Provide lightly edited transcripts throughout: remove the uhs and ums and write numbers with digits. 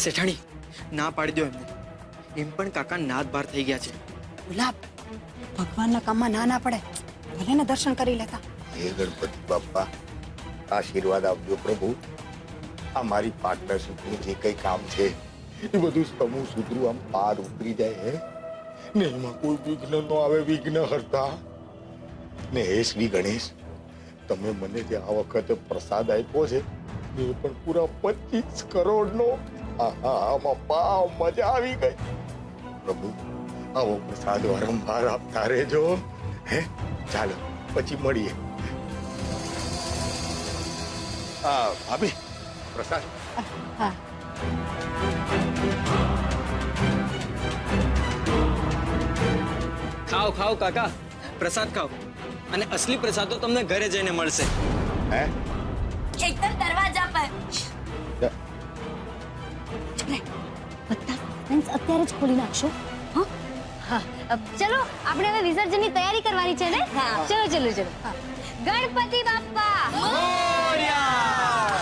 શેઠાણી ના પાડી દો એમને. એમ પણ કાકા નાદ બાર થઈ ગયા છે. ગુલાબ, ભગવાનના કામમાં ના ના પડે. ભલે ને દર્શન કરી લેતા. હે ગણપતિ બાપ્પા, આશીર્વાદ આપજો પ્રભુ. આ મારી પાર્ટનરશીપનું જે કઈ કામ છે એ બધું સમૂહ સૂત્રું આમ પાર ઉતરી જાય હે ને એમાં કોઈ વિઘ્ન ન આવે. વિઘ્ન હરતા ને હે શ્રી ગણેશ, તમે મને જે આ વખતે પ્રસાદ આપ્યો છે એ પણ પૂરા 25 કરોડનો. આમાં પાવ મજા આવી ગઈ. પ્રભુ, આવો પ્રસાદ વારંવાર આપતા રહેજો. હે ચાલો પછી મળીએ. ભાભી, પ્રસાદ. હા, ખાઓ ખાઓ કાકા, પ્રસાદ ખાઓ. અને અસલી પ્રસાદ તો તમને ઘરે જઈને મળશે. હે એકદમ દરવાજા પર. બધા સસ્પેન્સ અત્યારે જ ખોલી નાખશો. હા, ચલો આપણે હવે વિસર્જનની તૈયારી કરવાની છે ને. ચલો ચલો ચલો. ગણપતિ બાપ્પા મોરયા!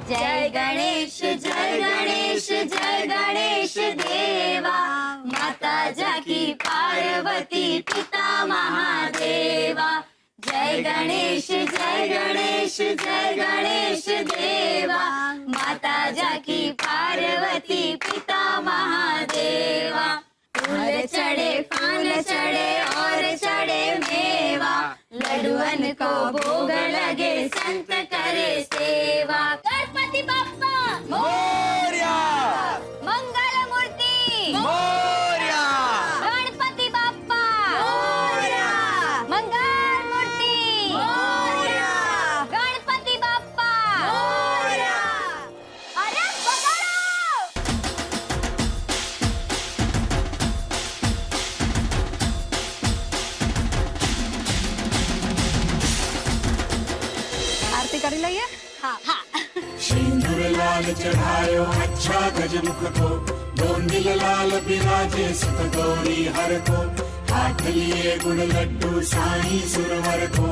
જય ગણેશ જય ગણેશ જય ગણેશ દેવા, માતા જાકી પાર્વતી પિતા મહાદેવા. જય ગણેશ જય ગણેશ જય ગણેશ દેવા, માતા જાકી પાર્વતી પિતા મહાદેવા. फूल चढ़े फाल चढ़े और चढ़े मेवा, लड्डुअन को भोग लगे संत करे सेवा. गणपति बाप्पा મોરયા! मंगल मूर्ति મોરયા! गणपति बाप्पा मोरया. मंगल मूर्ति मोरया. गणपति बाप्पा मोरया. अरे पकड़ो. આરતી કરી લઈએ. हाँ सिंदूर लाल चढ़ायो अच्छा गजमुख को, गोंदिल लाल बिराजे सुत गौरी हर को, हाथ लिए गुण लड्डू साई सुरवर को,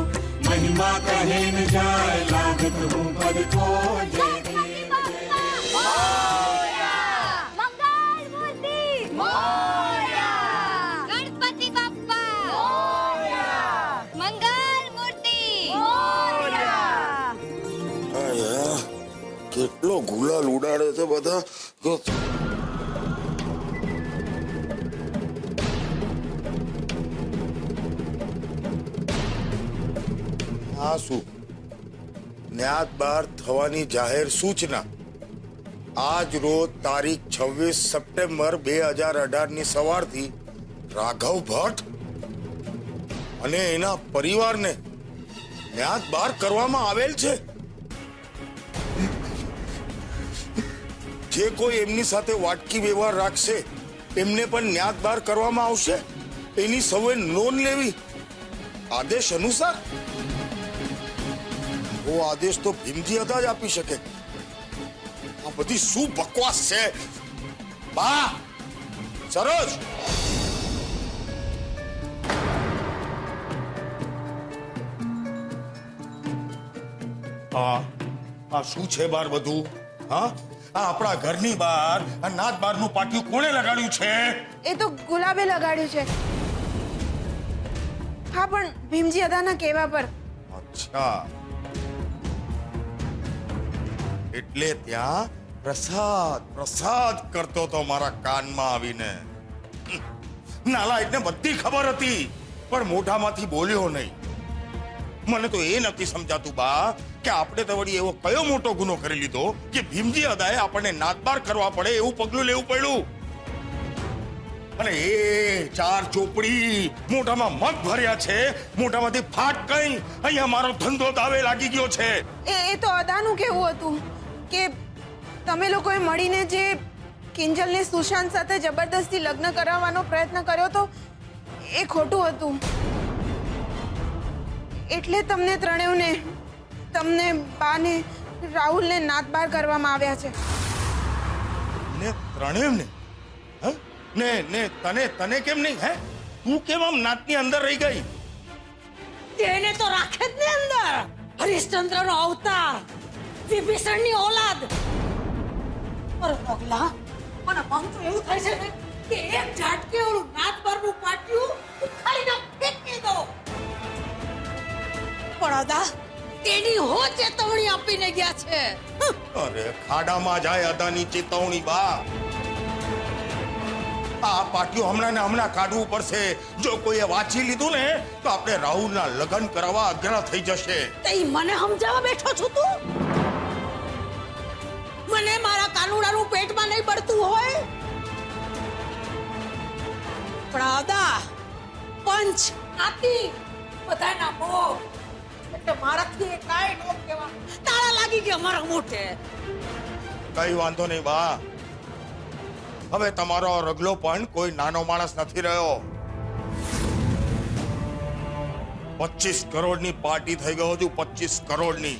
महिमा कहे न जाए लागत हूँ पद को. जय मंगल मूर्ति मोरया. गणपति बाप्पा मोरया. मंगल मूर्ति मोरया. કેટલો ગુલાલ ઉડાડે છે બધા. આ શું ન્યાત બાર થવાની જાહેર સૂચના. આજ રોજ તારીખ 26 સપ્ટેમ્બર 2018 ની સવારથી રાઘવ ભટ્ટ અને એના પરિવારને ન્યાત બાર કરવામાં આવેલ છે. જે કોઈ એમની સાથે વાટકી વ્યવહાર રાખશે એમને પણ ન્યાત બાર કરવામાં આવશે. એની સૌએ નોંધ લેવી. આદેશ અનુસાર. वो आदेश तो भीमजी હતા જ આપી શકે. આ બધી શું બકવાસ છે? બા, સરોજ, આ શું છે બાર બધું? હા, આ આપણા ઘરની બહાર આ નાત બારનું પાટિયું કોણે લગાડ્યું છે? એ તો ગુલાબે લગાડ્યું છે. હા, પણ ભીમજી અદાના કહેવા પર. અચ્છા, એટલે ત્યાં પ્રસાદ પ્રસાદ કરતો તો મારા કાનમાં આવીને. નાલાયકને બધી ખબર હતી પણ મોઢામાંથી બોલ્યો નહીં. મને તો એ નથી સમજાતું બા કે આપણે તો વળી એવો કયો મોટો ગુનો કરી લીધો કે ભીમજી અદાએ આપણને નાતબાર કરવા પડે એવું પગલું લેવું પડ્યું. અને એ 4 ચોપડી મોઢામાં મગ ભર્યા છે, મોઢામાંથી ફાટ કઈ અહીંયા મારો ધંધો દાવે લાગી ગયો છે. એ તો અદાનું કેવું હતું કે તમે લોકોએ મળીને જે કિંજલને સુશાંત સાથે જબરદસ્તી લગ્ન કરાવવાનો પ્રયત્ન કર્યો તો એ ખોટું હતું. એટલે તમને ત્રણેયને, તમને, બાને, રાહુલને નાતબાર કરવામાં આવ્યા છે. ને ત્રણેયને? હ? ને તને કેમ નહીં? હે, તું કેમ આમ નાતની અંદર રહી ગઈ? તેને તો રાખે જ ને અંદર. હરિશ્ચંદ્રનો અવતાર, વિભીષણની ઓલાદ. પર પગલા પણ મન તો એવું થાય છે ને કે એક ઝાટકે ઓલું નાત પરનું પાટિયું ઉખાડીને ફેંકી દો. પણ અદા તેની હો ચેતવણી આપીને ગયા છે. અરે ખાડામાં જાય અદાની ચેતવણી બા. આ પાટિયું હમણાં ને હમણાં કાઢવું પડશે. જો કોઈએ વાંચી લીધું ને તો આપણે રાહુલના લગ્ન કરાવવા અગ્ર થઈ જશે. તે મને સમજાવવા બેઠો છું તું? મને મારા કાનુડાનું પેટમાં નહીં બળતું હોય? પણ અદા પંચ આતી બધાના ભોગ એટલે મારાથી કાંઈ ન કહેવા. તાળા લાગી ગયા મારા મોઢે. કઈ વાંધો નહીં બા. હવે તમારો રગલો પણ કોઈ નાનો માણસ નથી રહ્યો. 25 કરોડની પાર્ટી થઈ ગયો છું. 25 કરોડની.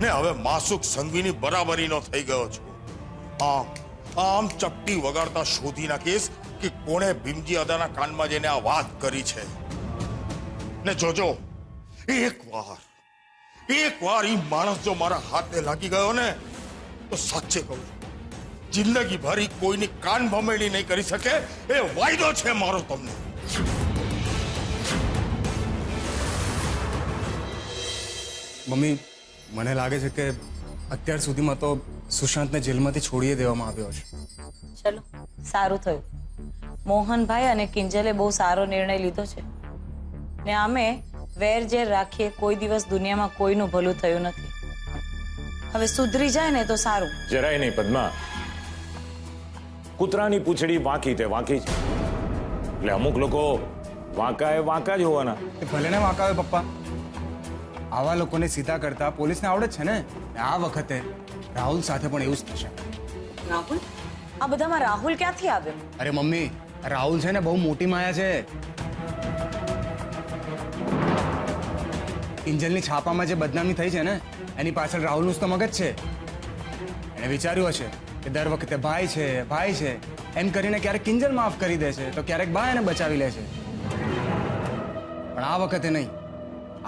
ને હવે માસુક સંઘવીની બરાબરીનો થઈ ગયો છું. આમ ચપટી વગાડતા શોધી નાખીશ કે કોણે ભીમજી અદાના કાનમાં જઈને આ વાત કરી છે. ને જોજો એકવાર ઈ માણસ જો મારા હાથે લાગી ગયો ને તો સાચે કહું જિંદગી ભરી કોઈની કાન ભમેડી નહીં કરી શકે. એ વાયદો છે મારો તમને. મમ્મી મને લાગે છે કે અત્યાર સુધીમાં તો સુશાંતને જેલમાંથી છોડી દેવામાં આવ્યો છે. ચલો સારું થયું. મોહનભાઈ અને કિંજલે બહુ સારો નિર્ણય લીધો છે. ને આમે વેર ઝેર રાખીએ કોઈ દિવસ દુનિયામાં કોઈનું ભલું થયું નથી. હવે સુધરી જાય ને તો સારું. જરાય નહીં પદ્મા. કૂતરાની પૂંછડી વાંકી તે વાંકી છે. એટલે અમુક લોકો વાંકા જ હોવાના. ભલે ને વાંકાવે પપ્પા. આવા લોકોને સીધા કરતા પોલીસને આવડે જ છે ને. આ વખતે રાહુલ સાથે પણ એવું જ થશે. રાહુલ? આ બધામાં રાહુલ ક્યાંથી આવ્યો? અરે મમ્મી રાહુલ છે ને બહુ મોટી માયા છે. કિંજલની છાપામાં જે બદનામી થઈ છે ને એની પાછળ રાહુલનું જ તો મગજ છે. એને વિચાર્યું હશે કે દર વખતે ભાઈ છે એમ કરીને ક્યારેક કિંજલ માફ કરી દે છે તો ક્યારેક બા એને બચાવી લે છે. પણ આ વખતે નહીં.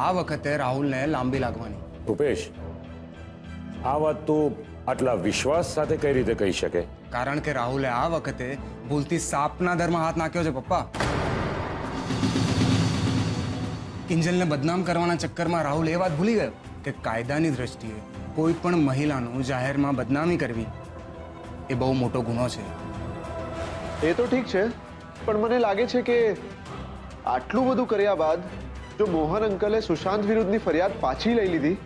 આ વખતે રાહુલને લાંબી લાગવાની. રૂપેશ, આ વાત તું આટલા વિશ્વાસ સાથે કઈ રીતે કહી શકે? કારણ કે રાહુલે આ વખતે ભૂલથી સાપના દરમાં હાથ નાખ્યો છે પપ્પા. કિંજલને બદનામ કરવાના ચક્કરમાં રાહુલ એ વાત ભૂલી ગયો કે કાયદાની દ્રષ્ટિએ કોઈ પણ મહિલાનું જાહેરમાં બદનામી કરવી એ બહુ મોટો ગુનો છે. એ તો ઠીક છે પણ મને લાગે છે કે આટલું બધું કર્યા બાદ જો મોહન અંકલે સુશાંત વિરુદ્ધની ફરિયાદ પાછી લઈ લીધી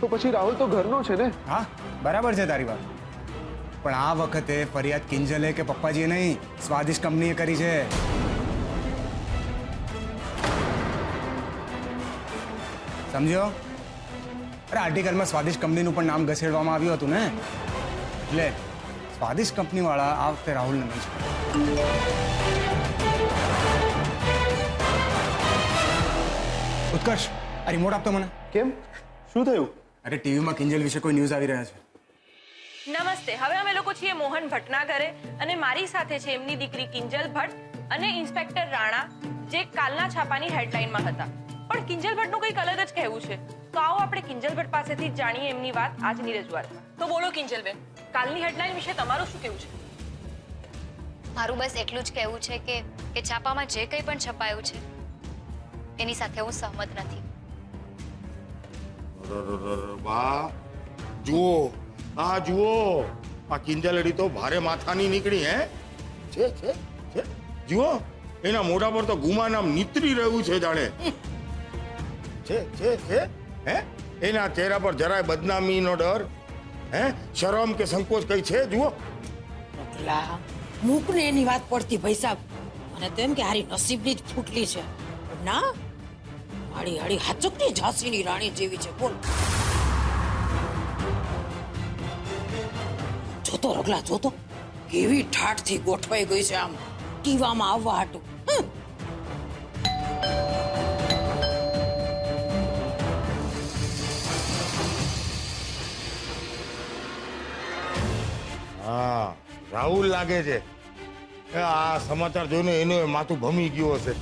તો પછી રાહુલ તો ઘરનો છે ને. હા બરાબર છે તારી વાત. પણ આ વખતે ફરિયાદ કિંજલે કે પપ્પાજીએ નહીં સ્વાદિષ્ટ કંપનીએ કરી છે. સમજ્યો? અરે આર્ટિકલમાં સ્વાદિષ્ટ કંપનીનું પણ નામ ઘસેડવામાં આવ્યું હતું ને. એટલે સ્વાદિષ્ટ કંપની વાળા આ વખતે રાહુલને નહીં છે. ઉત્કર્ષ આ રિમોટ આપતો મને. કેમ? શું થયું? અરે ટીવીમાં કિંજલ વિશે કોઈ ન્યૂઝ આવી રહ્યા છે. નમસ્તે. હવે અમે લોકો છીએ મોહન ભટ્ટના ઘરે અને મારી સાથે છે એમની દીકરી કિંજલ ભટ્ટ અને ઇન્સ્પેક્ટર રાણા જે કાલના છાપાની હેડલાઇનમાં હતા. પણ કિંજલ ભટ્ટનું કંઈક અલગ જ કહેવું છે. તો આવો આપણે કિંજલ ભટ્ટ પાસેથી જ જાણીએ એમની વાત આજની રજૂઆતમાં. તો બોલો કિંજલબેન, કાલની હેડલાઇન વિશે તમારું શું કહેવું છે? મારું બસ એટલું જ કહેવું છે કે છાપામાં જે કંઈ પણ છપાયું છે એની સાથે હું સહમત નથી. બા જુઓ આ કિંજલડી તો ભારે માથાની નીકળી. હે છે જુઓ એના મોઢા પર તો ગુમાનામ નીતરી રહ્યું છે જાણે. છે હે એના ચહેરા પર જરાય બદનામીનો ડર હે શરમ કે સંકોચ કઈ છે? જુઓ મૂકને એની વાત પડતી ભાઈ સાહેબ. મને તો એમ કે હારી નસીબની જ ફૂટલી છે. ના હાડી હાચકની ઝાંસીની રાણી જેવી છે. બોલ જોતો રગલા જોતો કેવી ઠાઠથી ગોઠવાઈ ગઈ છે આમ ટીવામાં આવવા હાટું. હા રાહુલ લાગે છે આ સમાચાર જોઈને એનું માથું ભમી ગયું હશે.